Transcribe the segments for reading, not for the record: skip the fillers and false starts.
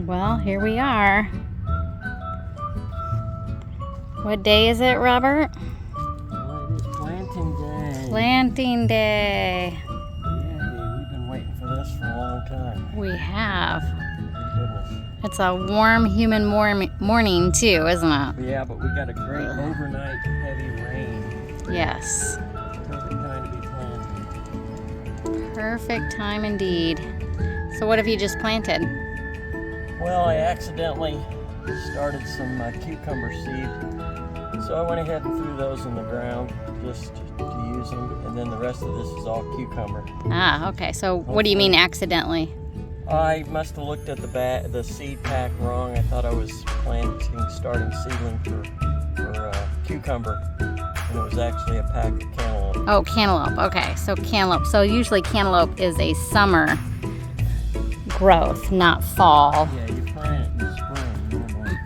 Well, here we are. What day is it, Robert? Well, it is planting day. Planting day. Yay, we've been waiting for this for a long time. We have. Thank goodness. It's a warm, humid morning too, isn't it? Yeah, but we got a great overnight heavy rain. Yes. Perfect time to be planting. Perfect time indeed. So what have you just planted? Well, I accidentally started some cucumber seed. So I went ahead and threw those in the ground just to use them. And then the rest of this is all cucumber. Ah, okay. So what do you mean accidentally? I must have looked at the seed pack wrong. I thought I was starting seedling for cucumber, and it was actually a pack of cantaloupe. Oh, cantaloupe. Okay, so cantaloupe. So usually cantaloupe is a summer growth, not fall. Yeah, you plant it in the spring normally.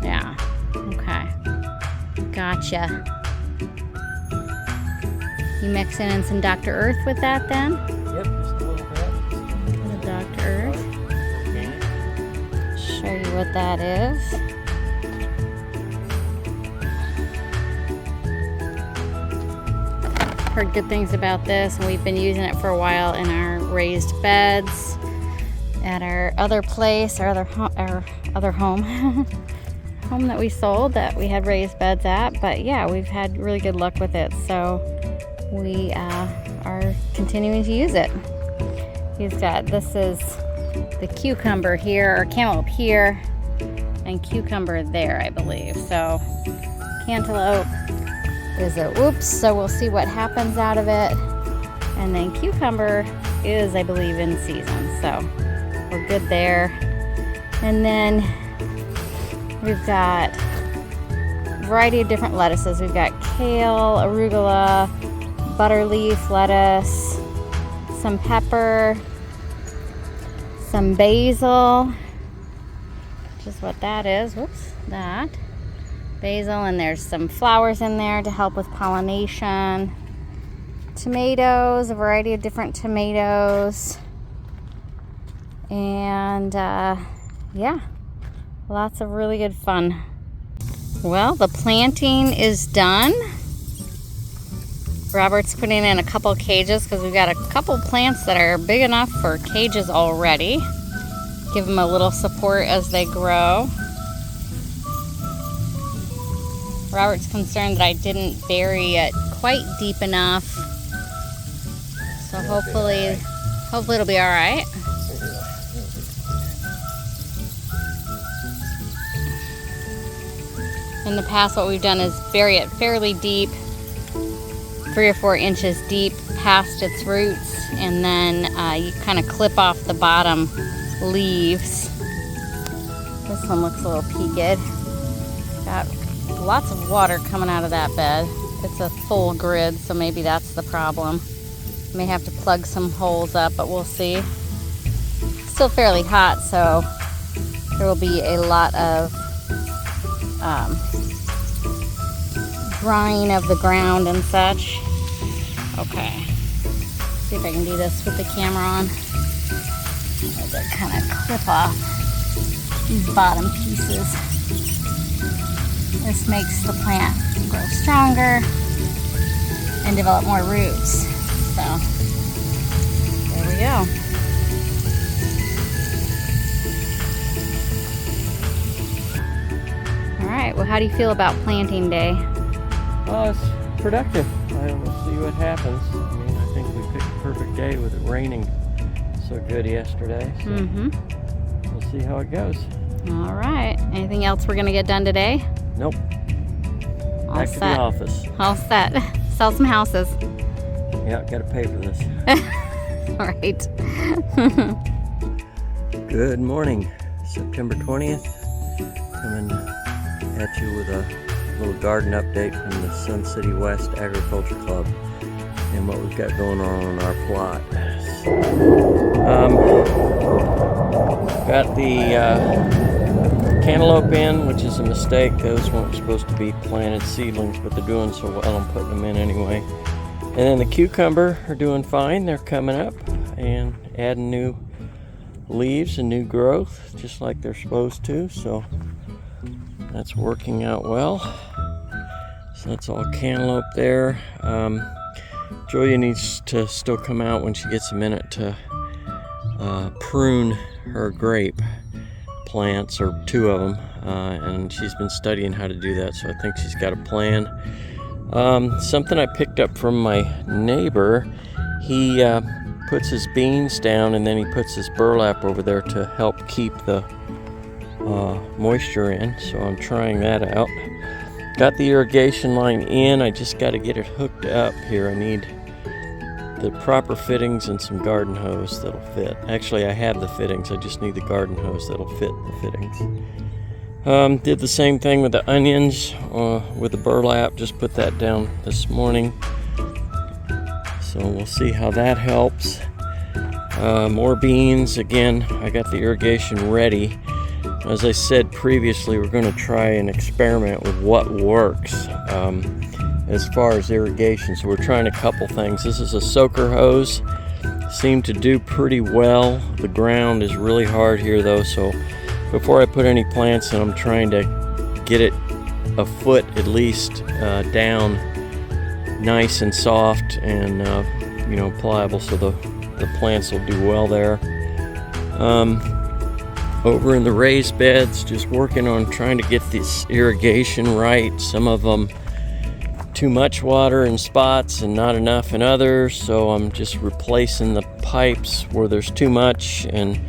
Yeah. Okay. Gotcha. You mixing in some Dr. Earth with that then? Yep, just a little bit. The Dr. Earth. Organic. Show you what that is. Heard good things about this, and we've been using it for a while in our raised beds at our other place, our other home, home that we sold that we had raised beds at. But yeah, we've had really good luck with it, so we are continuing to use it. This is the cucumber here, or cantaloupe here, and cucumber there, I believe. So cantaloupe is a whoops, so we'll see what happens out of it. And then cucumber is, I believe, in season, so we're good there. And then we've got a variety of different lettuces. We've got kale, arugula, butterleaf lettuce, some pepper, some basil, which is what that is. Whoops, that. Basil, and there's some flowers in there to help with pollination. Tomatoes, a variety of different tomatoes. And yeah, lots of really good fun. Well, the planting is done. Robert's putting in a couple cages because we've got a couple plants that are big enough for cages already. Give them a little support as they grow. Robert's concerned that I didn't bury it quite deep enough. So hopefully it'll be all right. In the past, what we've done is bury it fairly deep, 3 or 4 inches deep past its roots, and then you kind of clip off the bottom leaves. This one looks a little peaked. Got lots of water coming out of that bed. It's a full grid, so maybe that's the problem. May have to plug some holes up, but we'll see. Still fairly hot, so there will be a lot of drying of the ground and such. Okay, see if I can do this with the camera on. I'll just kind of clip off these bottom pieces. This makes the plant grow stronger and develop more roots. So there we go. All right, well, how do you feel about planting day? Well, it's productive. We'll see what happens. I mean, I think we picked a perfect day with it raining so good yesterday. So we'll see how it goes. All right. Anything else we're going to get done today? Nope. All Back to the office. All set. Sell some houses. Yeah, got to pay for this. All right. Good morning. September 20th. Coming at you with a little garden update from the Sun City West Agriculture Club and what we've got going on our plot. Got the cantaloupe in, which is a mistake. Those weren't supposed to be planted seedlings, but they're doing so well, I'm putting them in anyway. And then the cucumber are doing fine. They're coming up and adding new leaves and new growth, just like they're supposed to, so that's working out well. So that's all cantaloupe there. Julia needs to still come out when she gets a minute to prune her grape plants, or 2 of them, and she's been studying how to do that, so I think she's got a plan. Something I picked up from my neighbor, he puts his beans down and then he puts his burlap over there to help keep the moisture in, so I'm trying that out. Got the irrigation line in, I just got to get it hooked up here. I need the proper fittings and some garden hose that'll fit. Actually, I have the fittings, I just need the garden hose that'll fit the fittings. Did the same thing with the onions with the burlap, just put that down this morning. So we'll see how that helps. More beans, again, I got the irrigation ready. As I said previously, we're going to try and experiment with what works as far as irrigation. So we're trying a couple things. This is a soaker hose. Seemed to do pretty well. The ground is really hard here though, so before I put any plants in, I'm trying to get it a foot at least down, nice and soft and pliable, so the plants will do well there. Over in the raised beds, just working on trying to get this irrigation right. Some of them too much water in spots and not enough in others, so I'm just replacing the pipes where there's too much and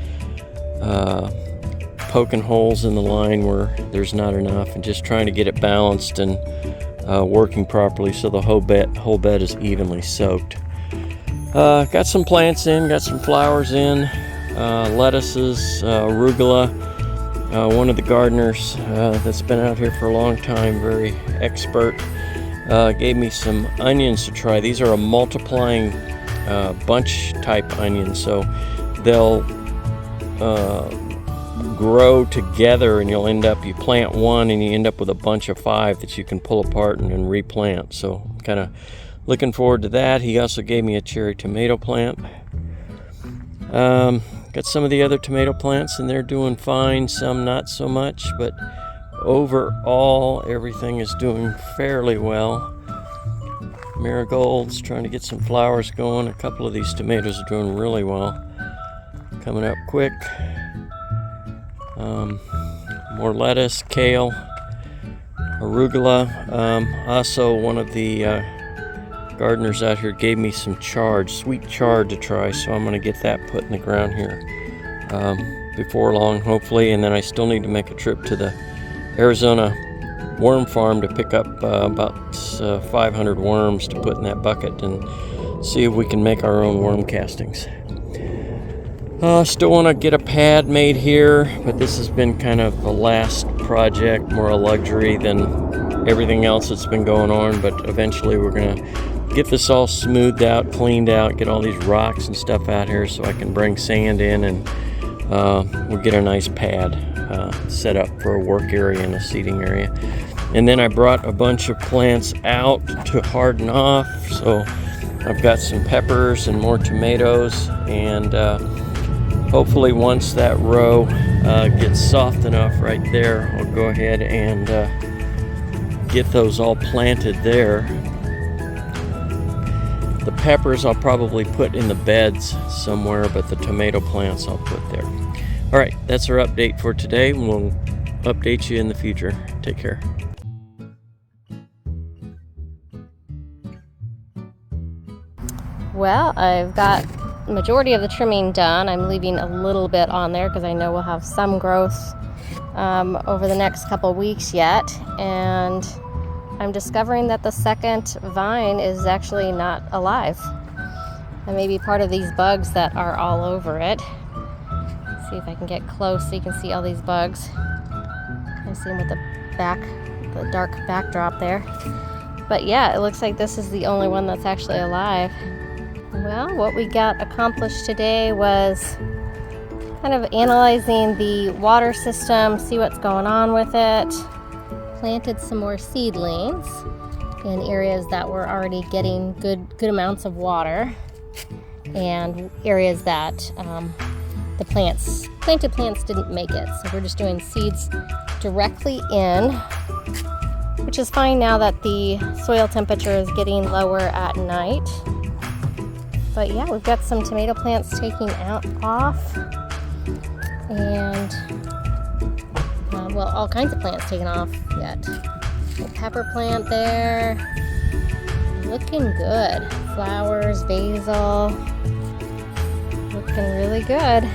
poking holes in the line where there's not enough, and just trying to get it balanced and working properly so the whole bed is evenly soaked. Got some plants in, got some flowers in, lettuces, arugula. One of the gardeners that's been out here for a long time, very expert, gave me some onions to try. These are a multiplying bunch type onion, so they'll grow together, and you plant one and you end up with a bunch of 5 that you can pull apart and then replant. So kind of looking forward to that. He also gave me a cherry tomato plant. Got some of the other tomato plants and they're doing fine, some not so much, but overall everything is doing fairly well. Marigolds, trying to get some flowers going. A couple of these tomatoes are doing really well, coming up quick. More lettuce, kale, arugula. Also, one of the gardeners out here gave me some chard, sweet chard to try, so I'm going to get that put in the ground here before long, hopefully. And then I still need to make a trip to the Arizona worm farm to pick up about 500 worms to put in that bucket and see if we can make our own worm castings. Still want to get a pad made here, but this has been kind of the last project, more a luxury than everything else that's been going on. But eventually we're going to get this all smoothed out, cleaned out, get all these rocks and stuff out here so I can bring sand in, and we'll get a nice pad set up for a work area and a seating area. And then I brought a bunch of plants out to harden off, so I've got some peppers and more tomatoes, and hopefully once that row gets soft enough right there, I'll go ahead and get those all planted there. The peppers I'll probably put in the beds somewhere, but the tomato plants I'll put there. All right, that's our update for today. We'll update you in the future. Take care. Well, I've got majority of the trimming done. I'm leaving a little bit on there because I know we'll have some growth over the next couple weeks yet, and I'm discovering that the second vine is actually not alive. That may be part of these bugs that are all over it. Let's see if I can get close so you can see all these bugs. I see them with the dark backdrop there. But yeah, it looks like this is the only one that's actually alive. Well, what we got accomplished today was kind of analyzing the water system, see what's going on with it. Planted some more seedlings in areas that were already getting good amounts of water, and areas that the planted plants didn't make it. So we're just doing seeds directly in, which is fine now that the soil temperature is getting lower at night. But yeah, we've got some tomato plants taking off, and well, all kinds of plants taking off yet. The pepper plant there, looking good. Flowers, basil, looking really good.